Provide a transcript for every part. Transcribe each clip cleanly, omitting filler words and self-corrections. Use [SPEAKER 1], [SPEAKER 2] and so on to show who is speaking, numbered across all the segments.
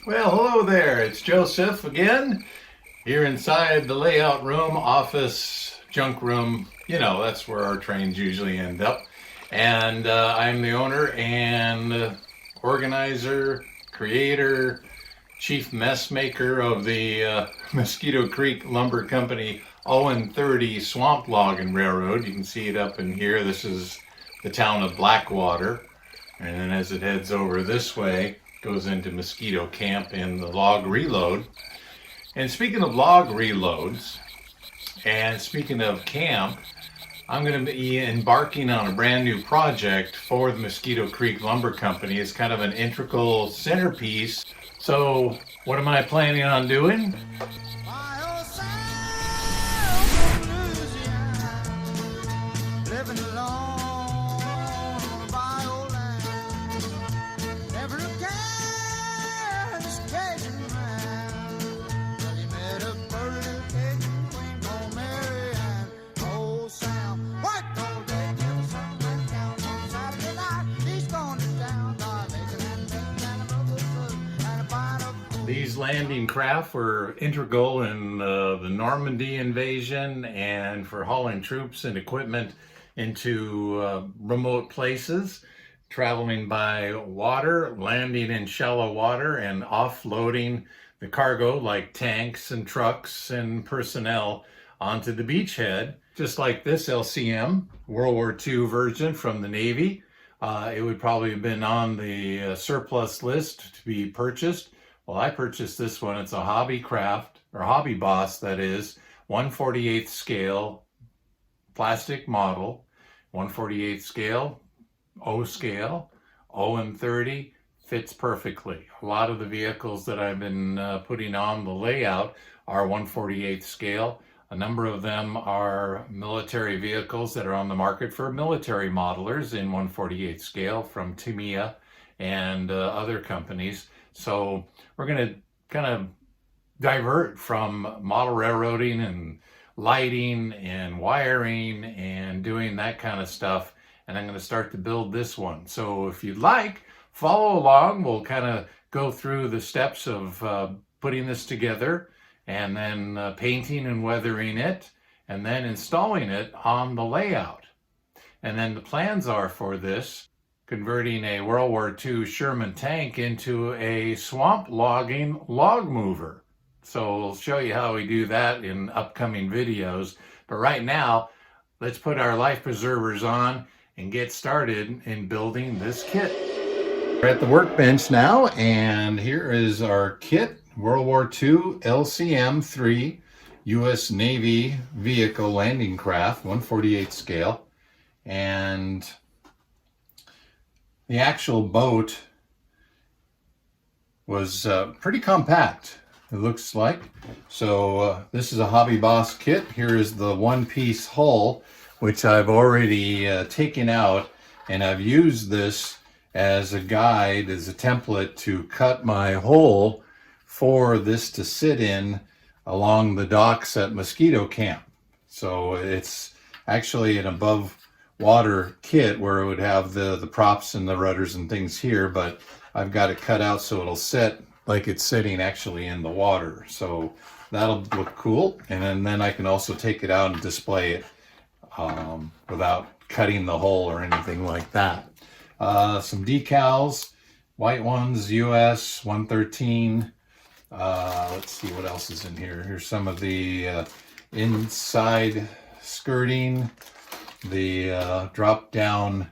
[SPEAKER 1] Well, hello there. It's Joseph again, here inside the layout room, office, junk room. You know, that's where our trains usually end up. And I'm the owner and organizer, creator, chief mess maker of the Mosquito Creek Lumber Company On30 Swamp Log and Railroad. You can see it up in here. This is the town of Blackwater. And then as it heads over this way, goes into Mosquito Camp and the log reload. And speaking of log reloads, and speaking of camp, I'm going to be embarking on a brand new project for the Mosquito Creek Lumber Company. It's kind of an integral centerpiece. So what am I planning on doing? These landing craft were integral in the Normandy invasion and for hauling troops and equipment into remote places, traveling by water, landing in shallow water, and offloading the cargo like tanks and trucks and personnel onto the beachhead. Just like this LCM, World War II version from the Navy. It would probably have been on the surplus list to be purchased. Well, I purchased this one. It's a hobby craft, or hobby boss, that is, 1/48 scale, plastic model, 1/48 scale, O scale, OM30, fits perfectly. A lot of the vehicles that I've been putting on the layout are 1/48 scale. A number of them are military vehicles that are on the market for military modelers in 1/48 scale from Tamiya and other companies. So we're going to kind of divert from model railroading and lighting and wiring and doing that kind of stuff. And I'm going to start to build this one. So if you'd like, follow along. We'll kind of go through the steps of putting this together and then painting and weathering it and then installing it on the layout. And then the plans are for this: converting a World War II Sherman tank into a swamp logging log mover. So we'll show you how we do that in upcoming videos. But right now, let's put our life preservers on and get started in building this kit. We're at the workbench now, and here is our kit. World War II LCM-3 U.S. Navy vehicle landing craft, 1/48 scale. And the actual boat was pretty compact, it looks like. So this is a Hobby Boss kit. Here is the one-piece hull, which I've already taken out, and I've used this as a guide, as a template to cut my hole for this to sit in along the docks at Mosquito Camp. So it's actually an above water kit where it would have the props and the rudders and things here, but I've got it cut out so it'll sit like it's sitting actually in the water. So that'll look cool. And then I can also take it out and display it without cutting the hole or anything like that. Some decals, white ones, US 113. Let's see what else is in here. Here's some of the inside skirting, the drop down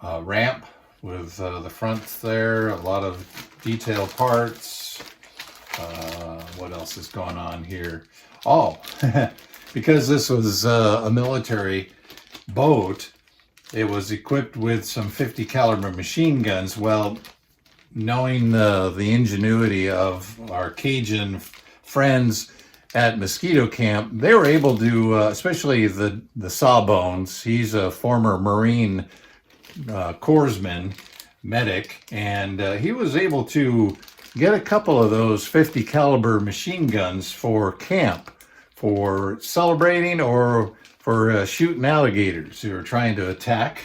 [SPEAKER 1] ramp with the front there, a lot of detail parts. What else is going on here? Oh, because this was a military boat, it was equipped with some 50 caliber machine guns. Well, knowing the ingenuity of our Cajun friends at Mosquito Camp, they were able to, especially the Sawbones, he's a former Marine corpsman, medic, and he was able to get a couple of those 50 caliber machine guns for camp, for celebrating or for shooting alligators who are trying to attack.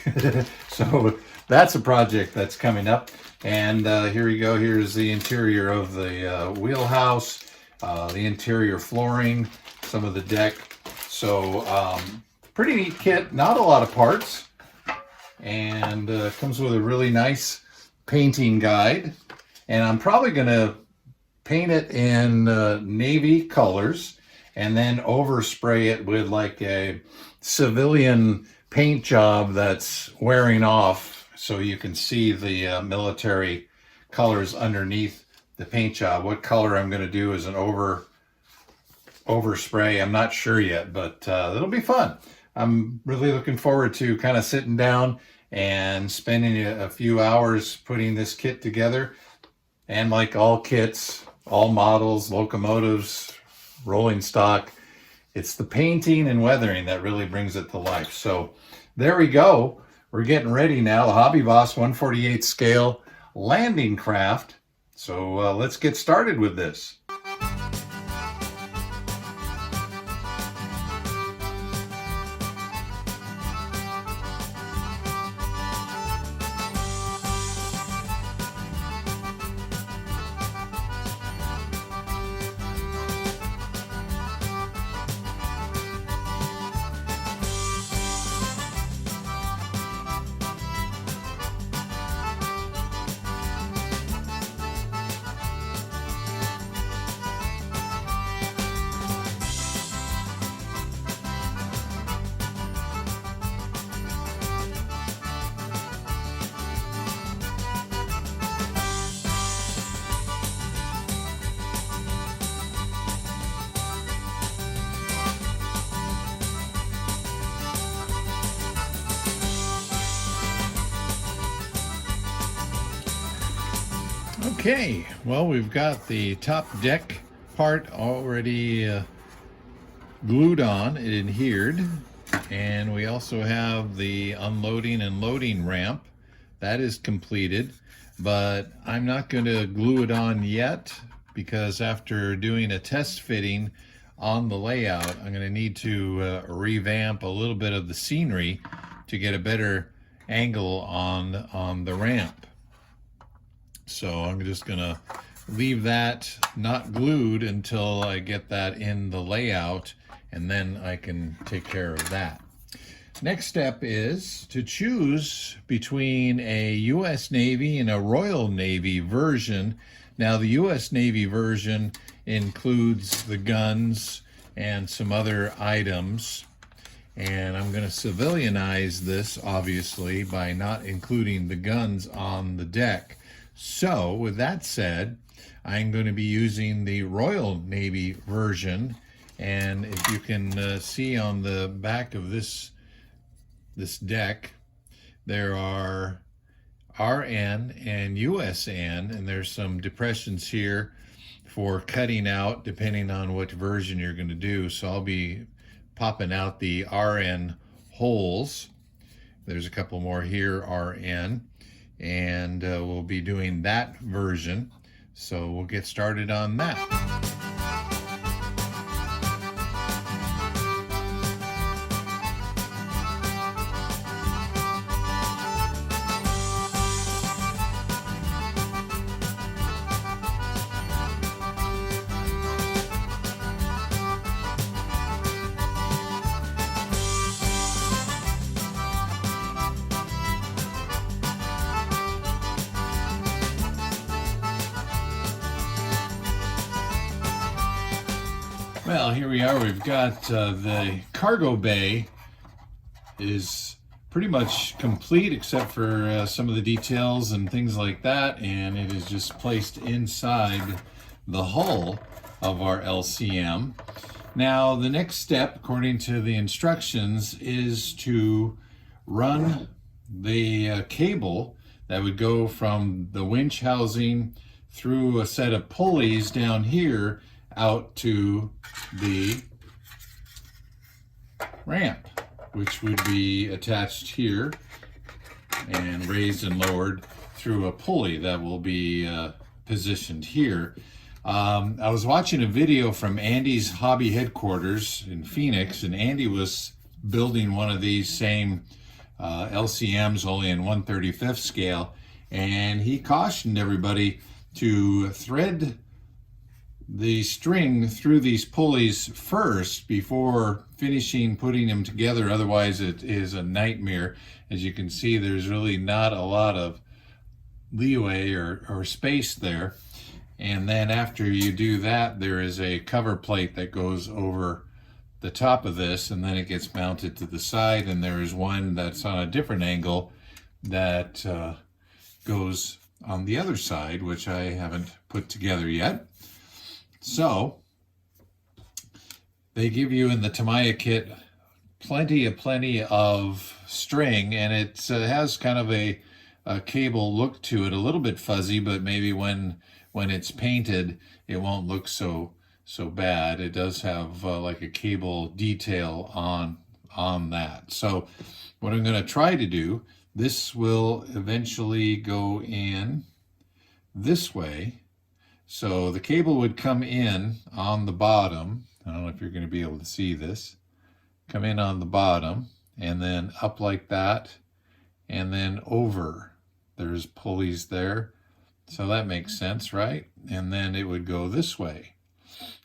[SPEAKER 1] So that's a project that's coming up. And here we go. Here's the interior of the wheelhouse, the interior flooring, some of the deck. So pretty neat kit, not a lot of parts. And comes with a really nice painting guide. And I'm probably going to paint it in navy colors and then overspray it with like a civilian paint job that's wearing off, so you can see the military colors underneath the paint job. What color I'm going to do is an overspray. I'm not sure yet, but it'll be fun. I'm really looking forward to kind of sitting down and spending a few hours putting this kit together. And like all kits, all models, locomotives, rolling stock, it's the painting and weathering that really brings it to life. So there we go. We're getting ready now. The Hobby Boss 1/48 scale landing craft. So let's get started with this. Okay, well, we've got the top deck part already glued on and adhered, and we also have the unloading and loading ramp. That is completed, but I'm not going to glue it on yet because after doing a test fitting on the layout, I'm going to need to revamp a little bit of the scenery to get a better angle on the ramp. So I'm just gonna leave that not glued until I get that in the layout, and then I can take care of that. Next step is to choose between a US Navy and a Royal Navy version. Now the US Navy version includes the guns and some other items, and I'm going to civilianize this obviously by not including the guns on the deck. So with that said, I'm going to be using the Royal Navy version, and if you can see on the back of this deck, there are RN and USN, and there's some depressions here for cutting out depending on what version you're going to do. So I'll be popping out the RN holes. There's a couple more here, RN. And we'll be doing that version. So we'll get started on that. Well, here we are. We've got the cargo bay is pretty much complete except for some of the details and things like that, and it is just placed inside the hull of our LCM. Now, the next step, according to the instructions, is to run the cable that would go from the winch housing through a set of pulleys down here out to the ramp, which would be attached here and raised and lowered through a pulley that will be positioned here. I was watching a video from Andy's hobby headquarters in Phoenix, and Andy was building one of these same LCMs, only in 1/35th scale, and he cautioned everybody to thread the string through these pulleys first before finishing putting them together. Otherwise it is a nightmare. As you can see, there's really not a lot of leeway or space there. And then after you do that, there is a cover plate that goes over the top of this, and then it gets mounted to the side, and there is one that's on a different angle that goes on the other side, which I haven't put together yet. So they give you in the Tamiya kit plenty of string, and it has kind of a cable look to it, a little bit fuzzy, but maybe when it's painted it won't look so bad. It does have like a cable detail on that. So what I'm going to try to do, this will eventually go in this way. So the cable would come in on the bottom. I don't know if you're going to be able to see this. Come in on the bottom and then up like that and then over. There's pulleys there. So that makes sense, right? And then it would go this way.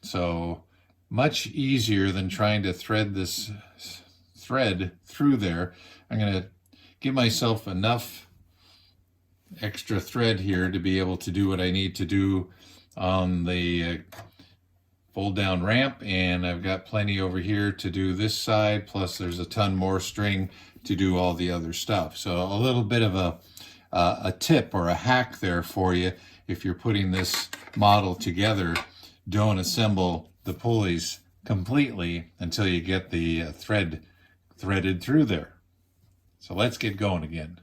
[SPEAKER 1] So much easier than trying to thread this thread through there. I'm going to give myself enough extra thread here to be able to do what I need to do on the fold down ramp, and I've got plenty over here to do this side, plus there's a ton more string to do all the other stuff. So a little bit of a tip or a hack there for you. If you're putting this model together, don't assemble the pulleys completely until you get the thread threaded through there. So let's get going again.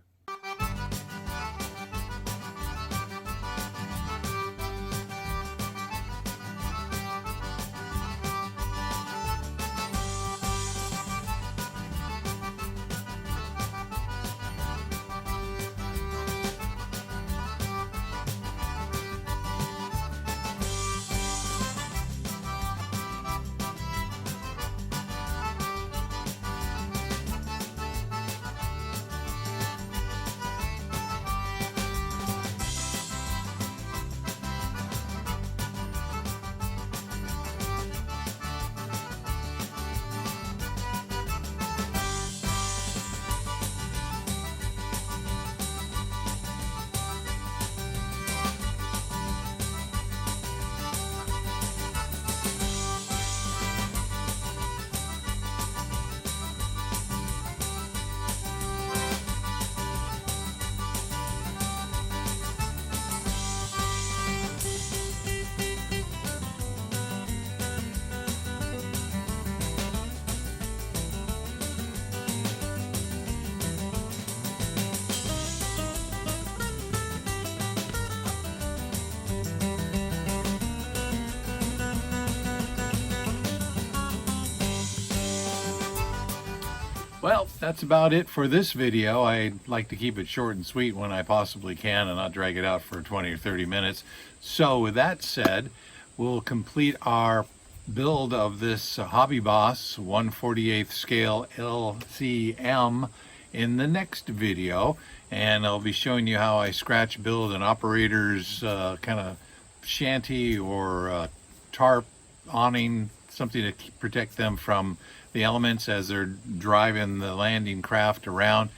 [SPEAKER 1] Well, that's about it for this video. I like to keep it short and sweet when I possibly can and not drag it out for 20 or 30 minutes. So with that said, we'll complete our build of this Hobby Boss 1/48 scale LCM in the next video. And I'll be showing you how I scratch build an operator's kind of shanty or tarp awning, something to protect them from the elements as they're driving the landing craft around.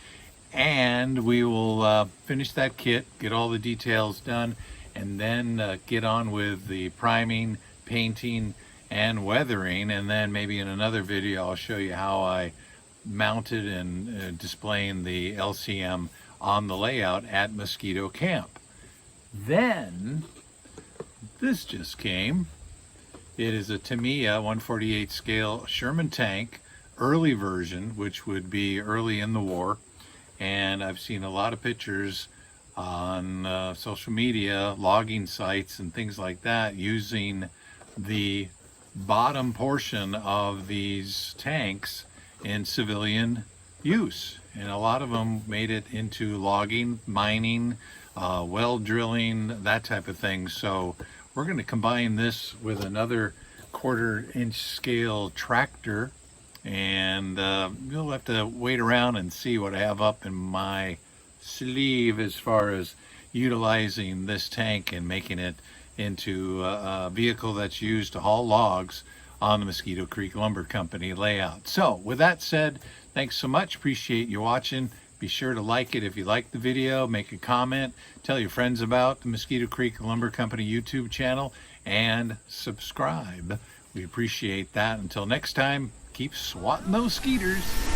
[SPEAKER 1] And we will finish that kit, get all the details done, and then get on with the priming, painting, and weathering. And then maybe in another video I'll show you how I mounted and displaying the LCM on the layout at Mosquito Camp. Then this just came. It is a Tamiya 1/48 scale Sherman tank, early version, which would be early in the war. And I've seen a lot of pictures on social media, logging sites and things like that, using the bottom portion of these tanks in civilian use. And a lot of them made it into logging, mining, well drilling, that type of thing. So we're going to combine this with another 1/4 inch scale tractor And you'll have to wait around and see what I have up in my sleeve as far as utilizing this tank and making it into a vehicle that's used to haul logs on the Mosquito Creek Lumber Company layout. So with that said, thanks so much. Appreciate you watching. Be sure to like it if you like the video, make a comment, tell your friends about the Mosquito Creek Lumber Company YouTube channel, and subscribe. We appreciate that. Until next time, keep swatting those skeeters.